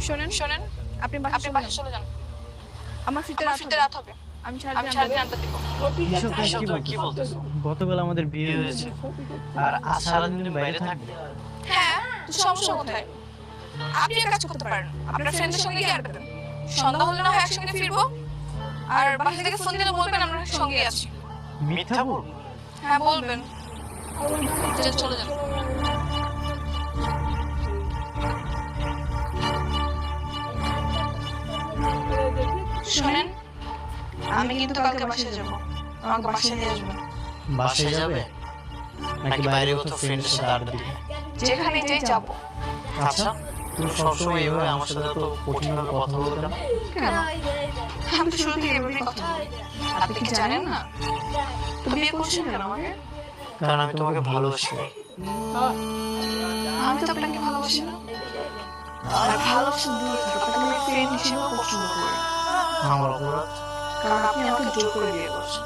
শোনেন শোনেন, আপনি আপনি বাসায় বাসায় চলে যান। আমার ফিরতে আমার ফিরতে রাত হবে। আমি আমি সারাদিন সারাদিন আড্ডা দিব। এসব এসব তুমি কি বলতেছো? গতকাল আমাদের বিয়ে হয়েছে, আর আজ সারাদিন তুমি বাইরে থাকবে? হ্যাঁ, তো সমস্যা কোথায়? আপনি এক কাজ করতে পারেন, আপনার ফ্রেন্ডের সঙ্গে গিয়ে আড্ডা দেন। সন্ধ্যা হলে না হয় একসঙ্গে ফিরবো। আর বাসা থেকে ফোন দিলে বলবেন আমরা সঙ্গে আছি। মিথ্যা বল? হ্যাঁ বলবেন। চলে যান। শোনেন, আমি কিন্তু কালকে বাসায় যাব। আমাকে বাসায় নিয়ে আসবেন। বাসায় যাবে নাকি বাইরে কোথাও ফ্রেন্ডের সাথে আড্ডা দিবে? যেখানে যেই যাব। আচ্ছা, তুমি সবসময় এভাবে আমার সাথে তো কঠিনভাবে কথা বলো কেন? কেন? আমি তো শুরু থেকে এভাবেই কথা বলি। আপনি কি জানেন না? তো বিয়ে করছেন কেন আমাকে? কারণ আমি তোমাকে ভালোবাসি। আমি তো আপনাকে ভালোবাসি না। আর ভালোবাসা দূরে থাকা, আপনাকে আমি ফ্রেন্ড হিসেবেও পছন্দ করি। আমার অপরাধ? কারণ আপনি আমাকে জোর করে বিয়ে করছেন।